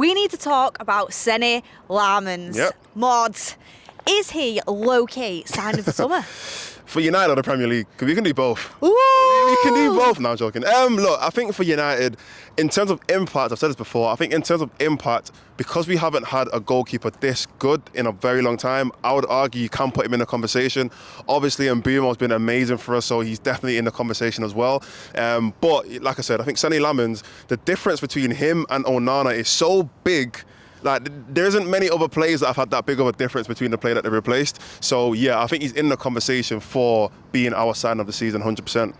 we need to talk about Senne Lammens. Yep. Mods, is he low-key sign of the summer? For United or the Premier League, because we can do both. Ooh. We can do both. No, I'm joking. Look, I think for United, in terms of impact, I've said this before, I think in terms of impact, because we haven't had a goalkeeper this good in a very long time, I would argue you can put him in the conversation. Obviously, Mbeumo's been amazing for us, so he's definitely in the conversation as well. But like I said, I think Senny Lammens, the difference between him and Onana is so big. Like, there isn't many other players that have had that big of a difference between the player that they replaced. So, yeah, I think he's in the conversation for being our sign of the season, 100%.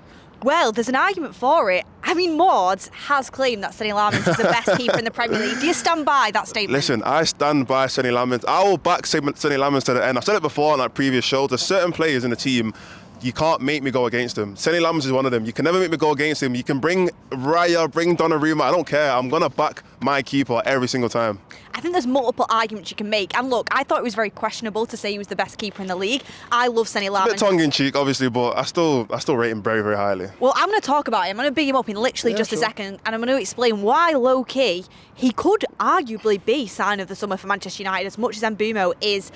Well, there's an argument for it. I mean, Maud has claimed that Senny Lammens is the best keeper in the Premier League. Do you stand by that statement? Listen, I stand by Senny Lammens. I will back Senny Lammens to the end. I've said it before on that previous show. There's certain players in the team, you can't make me go against them. Senny Lammens is one of them. You can never make me go against him. You can bring Raya, bring Donnarumma. I don't care. I'm going to back my keeper every single time. I think there's multiple arguments you can make. And look, I thought it was very questionable to say he was the best keeper in the league. I love Senny Lammens. A bit tongue-in-cheek, obviously, but I still rate him very, very highly. Well, I'm going to talk about him. I'm going to big him up in literally just a second, and I'm going to explain why low-key he could arguably be sign of the summer for Manchester United, as much as Mbeumo is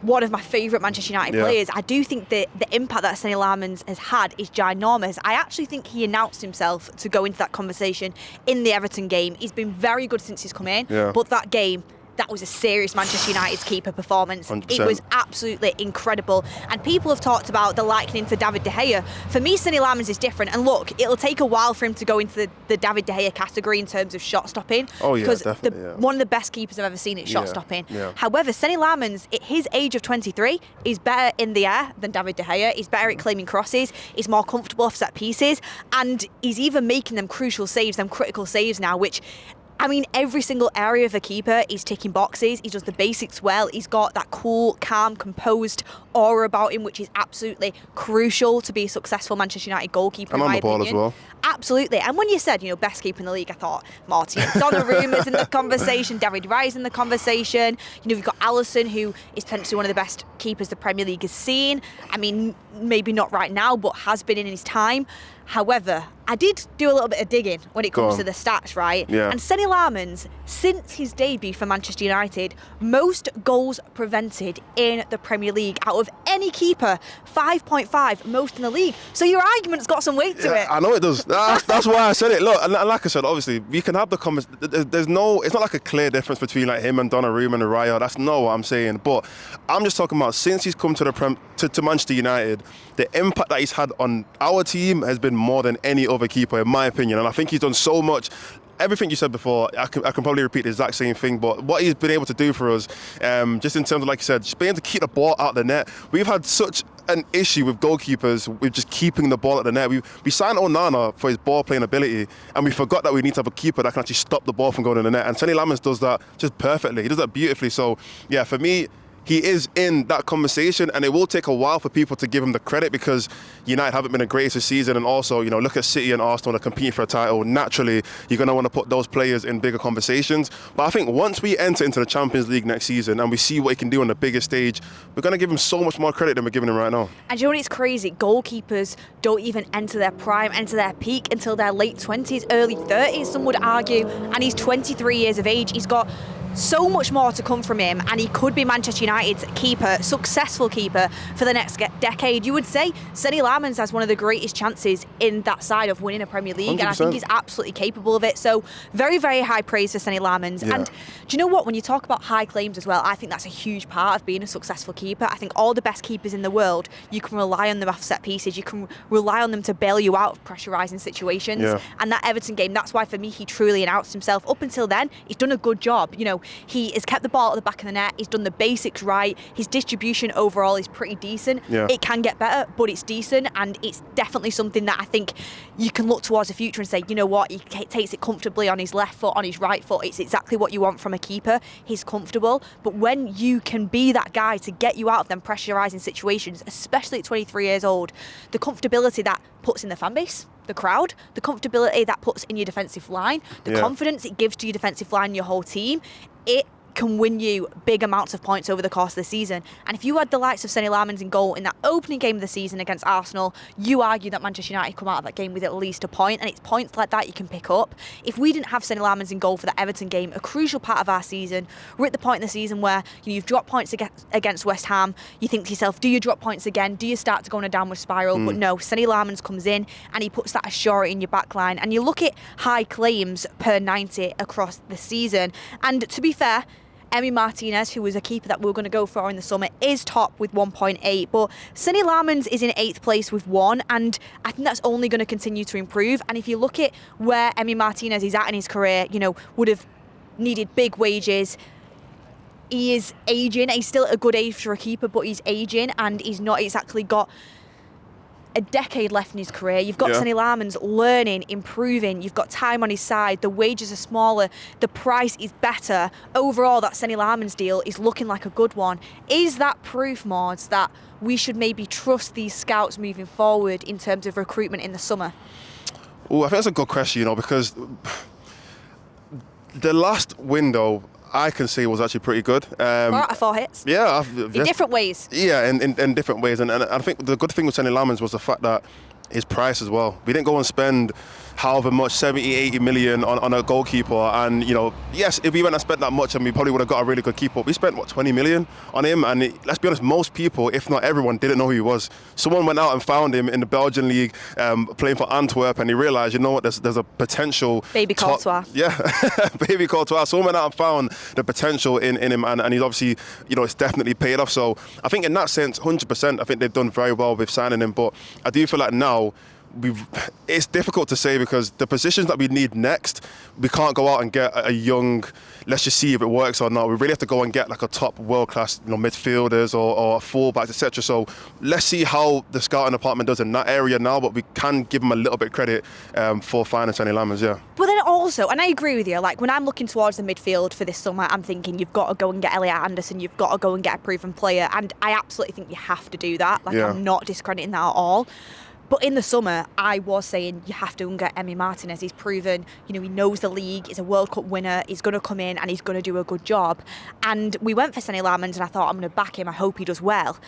one of my favourite Manchester United players. I do think that the impact that Senny Lammens has had is ginormous. I actually think he announced himself to go into that conversation in the Everton game. He's been very good since he's come in, but that game, that was a serious Manchester United's keeper performance. 100%. It was absolutely incredible. And people have talked about the likening to David De Gea. For me, Senny Lammens is different. And look, it'll take a while for him to go into the David De Gea category in terms of shot stopping. Oh, yeah, because definitely. one of the best keepers I've ever seen at shot stopping. Yeah. However, Senny Lammens, at his age of 23, is better in the air than David De Gea. He's better at claiming crosses. He's more comfortable off set pieces. And he's even making them crucial saves, them critical saves now, which, I mean, every single area of a keeper, he's ticking boxes. He does the basics well. He's got that cool, calm, composed aura about him, which is absolutely crucial to be a successful Manchester United goalkeeper, and in on my the ball opinion. as well. Absolutely. And when you said, best keeper in the league, I thought, Martin, Donnarumma's in the conversation, David Raya's in the conversation. You've got Alisson, who is potentially one of the best keepers the Premier League has seen. I mean, maybe not right now, but has been in his time. However, I did do a little bit of digging when it comes to the stats, right? Yeah. And Senny Lammens, since his debut for Manchester United, most goals prevented in the Premier League out of any keeper, 5.5, most in the league. So your argument's got some weight to it. I know it does. That's why I said it. Look, and like I said, obviously, we can have the comments. There's no, it's not like a clear difference between like him and Donnarumma and Raya. That's not what I'm saying. But I'm just talking about since he's come to to Manchester United, the impact that he's had on our team has been more than any other keeper, in my opinion. And I think he's done so much. Everything you said before, I can probably repeat the exact same thing, but what he's been able to do for us, just in terms of, like you said, just being able to keep the ball out of the net. We've had such an issue with goalkeepers with just keeping the ball at the net. We signed Onana for his ball playing ability, and we forgot that we need to have a keeper that can actually stop the ball from going in the net. And Senny Lammens does that just perfectly. He does that beautifully. So, yeah, for me, he is in that conversation, and it will take a while for people to give him the credit because United haven't been the greatest this season, and also, look at City and Arsenal that are competing for a title. Naturally, you're going to want to put those players in bigger conversations. But I think once we enter into the Champions League next season and we see what he can do on the biggest stage, we're going to give him so much more credit than we're giving him right now. And you know what, it's crazy? Goalkeepers don't even enter their prime, enter their peak until their late 20s, early 30s, some would argue. And he's 23 years of age. He's got so much more to come from him, and he could be Manchester United's keeper, successful keeper for the next decade. You would say Senny Lammens has one of the greatest chances in that side of winning a Premier League, 100%. And I think he's absolutely capable of it. So very, very high praise for Senny Lammens. Yeah. And do you know what? When you talk about high claims as well, I think that's a huge part of being a successful keeper. I think all the best keepers in the world, you can rely on them off set pieces. You can rely on them to bail you out of pressurising situations. Yeah. And that Everton game, that's why for me he truly announced himself. Up until then, he's done a good job. He has kept the ball at the back of the net. He's done the basics right. His distribution overall is pretty decent. Yeah. It can get better, but it's decent, and it's definitely something that I think you can look towards the future and say, you know what, he takes it comfortably on his left foot, on his right foot. It's exactly what you want from a keeper. He's comfortable, but when you can be that guy to get you out of them pressurising situations, especially at 23 years old, the comfortability that puts in the fan base, the crowd, the comfortability that puts in your defensive line, the confidence it gives to your defensive line and your whole team, it can win you big amounts of points over the course of the season. And if you had the likes of Senny Lammens in goal in that opening game of the season against Arsenal, you argue that Manchester United come out of that game with at least a point, and it's points like that you can pick up. If we didn't have Senny Lammens in goal for the Everton game, a crucial part of our season, we're at the point in the season where you've dropped points against West Ham. You think to yourself, do you drop points again? Do you start to go on a downward spiral? But no, Senny Lammens comes in and he puts that assurance in your back line. And you look at high claims per 90 across the season. And to be fair, Emi Martinez, who was a keeper that we were going to go for in the summer, is top with 1.8. But Senny Lammens is in 8th place with 1. And I think that's only going to continue to improve. And if you look at where Emi Martinez is at in his career, would have needed big wages. He is aging. He's still at a good age for a keeper, but he's aging and he's not exactly got a decade left in his career. You've got Senny Lammens learning, improving. You've got time on his side. The wages are smaller. The price is better. Overall, that Senny Lammens deal is looking like a good one. Is that proof, Mauds, that we should maybe trust these scouts moving forward in terms of recruitment in the summer? Oh, I think that's a good question, because the last window I can see was actually pretty good. 4 out of 4 hits. Yeah. In different ways. Yeah, in different ways. And I think the good thing with Senny Lammens was the fact that his price as well. We didn't go and spend however much, 70, 80 million on a goalkeeper. And, yes, if we went and spent that much, and we probably would have got a really good keeper. We spent, 20 million on him? And let's be honest, most people, if not everyone, didn't know who he was. Someone went out and found him in the Belgian league, playing for Antwerp, and he realised, there's a potential... Baby Courtois. Yeah, baby Courtois. Someone went out and found the potential in him, and he's obviously, it's definitely paid off. So I think in that sense, 100%, I think they've done very well with signing him. But I do feel like now, it's difficult to say, because the positions that we need next, we can't go out and get a young, let's just see if it works or not. We really have to go and get like a top world-class midfielders or fullbacks, etc. So let's see how the scouting department does in that area now, but we can give them a little bit of credit for finding Senny Lammens, yeah. But then also, and I agree with you, like when I'm looking towards the midfield for this summer, I'm thinking you've got to go and get Elliot Anderson, you've got to go and get a proven player, and I absolutely think you have to do that. I'm not discrediting that at all. But in the summer, I was saying you have to go and get Emi Martinez. He's proven, he knows the league. He's a World Cup winner. He's going to come in and he's going to do a good job. And we went for Senny Lammens, and I thought, I'm going to back him. I hope he does well.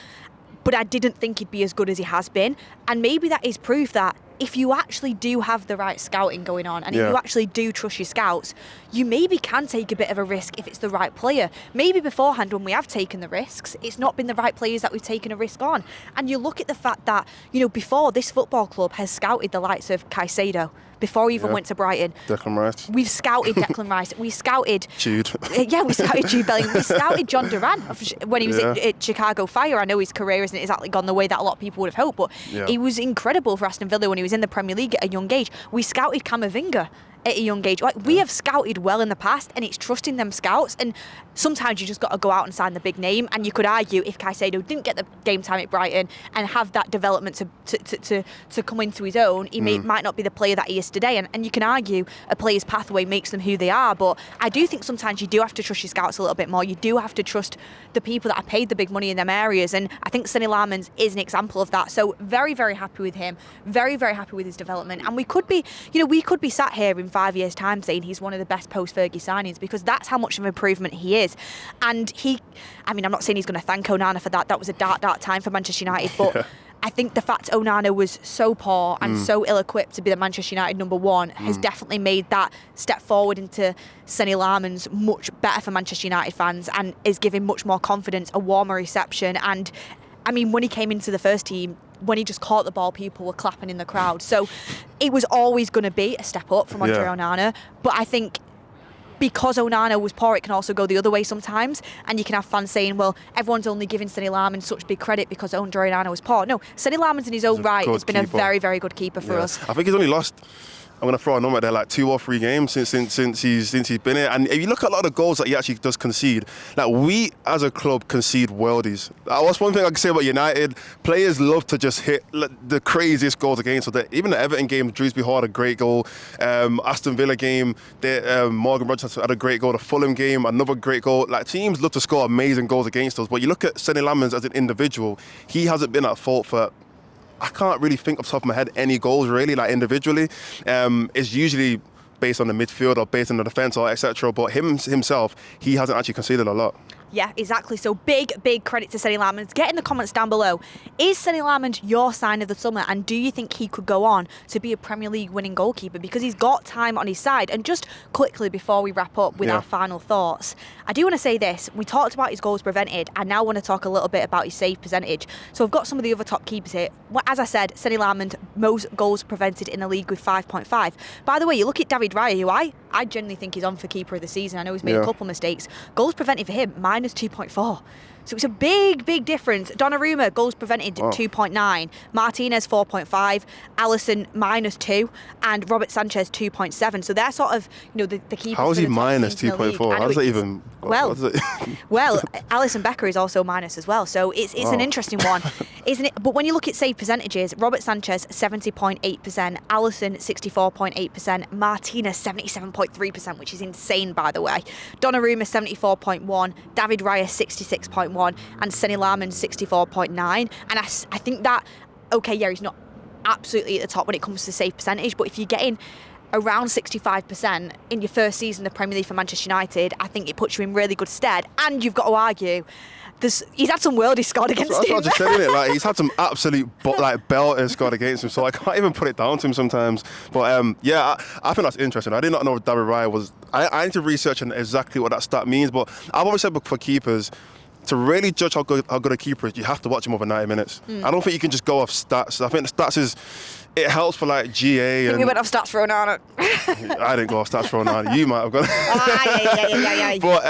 But I didn't think he'd be as good as he has been. And maybe that is proof that if you actually do have the right scouting going on, and if you actually do trust your scouts, you maybe can take a bit of a risk if it's the right player. Maybe beforehand, when we have taken the risks, it's not been the right players that we've taken a risk on. And you look at the fact that, before, this football club has scouted the likes of Caicedo, before he even went to Brighton. Declan Rice. We've scouted Declan Rice. We scouted... Jude. We scouted Jude Bellingham. We scouted John Duran when he was at Chicago Fire. I know his career isn't exactly gone the way that a lot of people would have hoped, but he was incredible for Aston Villa when he was in the Premier League at a young age. We scouted Camavinga at a young age. We have scouted well in the past, and it's trusting them scouts. And sometimes you just got to go out and sign the big name. And you could argue if Caicedo didn't get the game time at Brighton and have that development to come into his own, he might not be the player that he is today. And you can argue a player's pathway makes them who they are. But I do think sometimes you do have to trust your scouts a little bit more. You do have to trust the people that are paid the big money in them areas. And I think Senny Lammens is an example of that. So very, very happy with him. Very, very happy with his development. And we could be sat here in 5 years' time saying he's one of the best post-Fergie signings, because that's how much of an improvement he is. And I'm not saying he's going to thank Onana for that. That was a dark time for Manchester United, but I think the fact Onana was so poor and so ill-equipped to be the Manchester United number one has definitely made that step forward into Senny Lammens much better for Manchester United fans, and is giving much more confidence, a warmer reception. And when he came into the first team, when he just caught the ball, people were clapping in the crowd. So it was always going to be a step up from Andre Onana. But I think because Onana was poor, it can also go the other way sometimes. And you can have fans saying, well, everyone's only giving Senny Lammens such big credit because Andre Onana was poor. No, Senny Lammens in his own right has been a very, very good keeper for us. I think he's only lost... I'm going to throw a number there, like 2 or 3 games since he's been here. And if you look at a lot of the goals that he actually does concede, like we as a club concede worldies. That's one thing I can say about United. Players love to just hit the craziest goals against. So even the Everton game, Drewsbury Hall had a great goal. Aston Villa game, Morgan Rogers had a great goal. The Fulham game, another great goal. Like teams love to score amazing goals against us. But you look at Senny Lammens as an individual, he hasn't been at fault for... I can't really think off the top of my head any goals really, like individually. It's usually based on the midfield or based on the defence or etc. But himself, he hasn't actually conceded a lot. Yeah, exactly. So big credit to Senny Lammens. Get in the comments down below. Is Senny Lammens your sign of the summer? And do you think he could go on to be a Premier League winning goalkeeper? Because he's got time on his side. And just quickly before we wrap up with our final thoughts, I do want to say this. We talked about his goals prevented. I now want to talk a little bit about his save percentage. So I've got some of the other top keepers here. Well, as I said, Senny Lammens, most goals prevented in the league with 5.5. By the way, you look at David Raya, who I genuinely think is on for keeper of the season. I know he's made a couple mistakes. Goals prevented for him, minus 2.4. So it's a big difference. Donnarumma, goals prevented, 2.9. Martinez, 4.5. Alisson, minus 2. And Robert Sanchez, 2.7. So they're sort of, the keepers. How is he minus 2.4? How does that even... Well, Alisson Becker is also minus as well. So it's an interesting one, isn't it? But when you look at save percentages, Robert Sanchez, 70.8%. Alisson, 64.8%. Martinez, 77.3%, which is insane, by the way. Donnarumma, 74.1%. David Raya, 66.1%. And Senny Lammens, 64.9%. And I think that, he's not absolutely at the top when it comes to save percentage, but if you're getting around 65% in your first season of the Premier League for Manchester United, I think it puts you in really good stead. And you've got to argue, he's had some worldies scored against him. That's what I just said, innit? Like, he's had some absolute belters scored against him, so I can't even put it down to him sometimes. But I think that's interesting. I did not know David Raya was... I need to research on exactly what that stat means, but I've always said for keepers, to really judge how good a keeper is, you have to watch him over 90 minutes. I don't think you can just go off stats. I think the stats it helps for like GA. I think we went off stats for Onana. I didn't go off stats for Onana. You might have gone. Yeah. But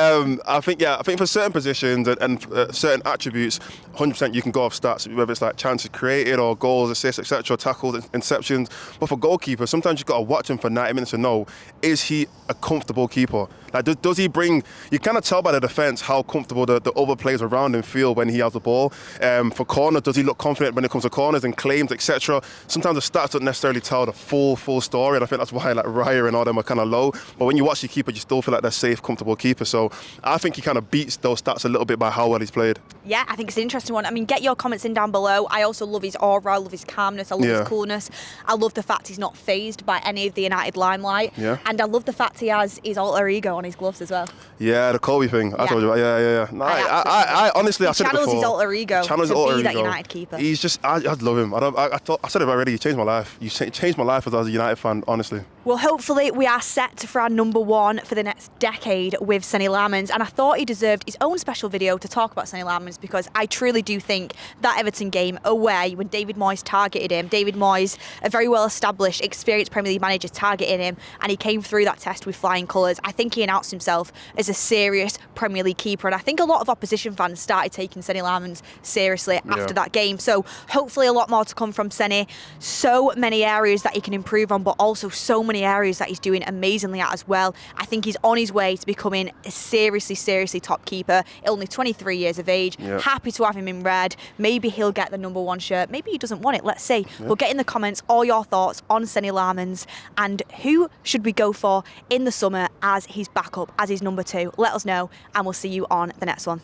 I think for certain positions and certain attributes, 100% you can go off stats, whether it's like chances created or goals, assists, etc., tackles, interceptions. But for goalkeepers, sometimes you've got to watch him for 90 minutes to know, is he a comfortable keeper? Like, does he bring... You kind of tell by the defence how comfortable the other players around him feel when he has the ball. For corners, does he look confident when it comes to corners and claims, etc.? Sometimes the stats don't necessarily tell the full story, and I think that's why like Raya and all them are kind of low. But when you watch your keeper, you still feel like they're safe, comfortable keeper. So I think he kind of beats those stats a little bit by how well he's played. Yeah, I think it's an interesting one. I mean, get your comments in down below. I also love his aura, I love his calmness, I love his coolness. I love the fact he's not fazed by any of the United limelight. Yeah. And I love the fact he has his alter ego on his gloves as well. Yeah, the Kobe thing. I told you about. Yeah. No, I honestly, I said it before. Channels his alter ego to be that United keeper. He's just, I love him. I said it already. He changed my life. You changed my life as I was a United fan, honestly. Well, hopefully we are set for our number one for the next decade with Senny Lammens, and I thought he deserved his own special video to talk about Senny Lammens, because I truly do think that Everton game away, when David Moyes targeted him, David Moyes, a very well-established, experienced Premier League manager, targeting him, and he came through that test with flying colours. I think he announced himself as a serious Premier League keeper, and I think a lot of opposition fans started taking Senny Lammens seriously after that game. So hopefully a lot more to come from Senny. So many areas that he can improve on, but also so many areas that he's doing amazingly at as well. I think he's on his way to becoming a seriously top keeper. Only 23 years of age. Happy to have him in red. Maybe he'll get the number one shirt. Maybe he doesn't want it. Let's see. But get in the comments all your thoughts on Senny Lammens and who should we go for in the summer as his backup, as his number two. Let us know, and we'll see you on the next one.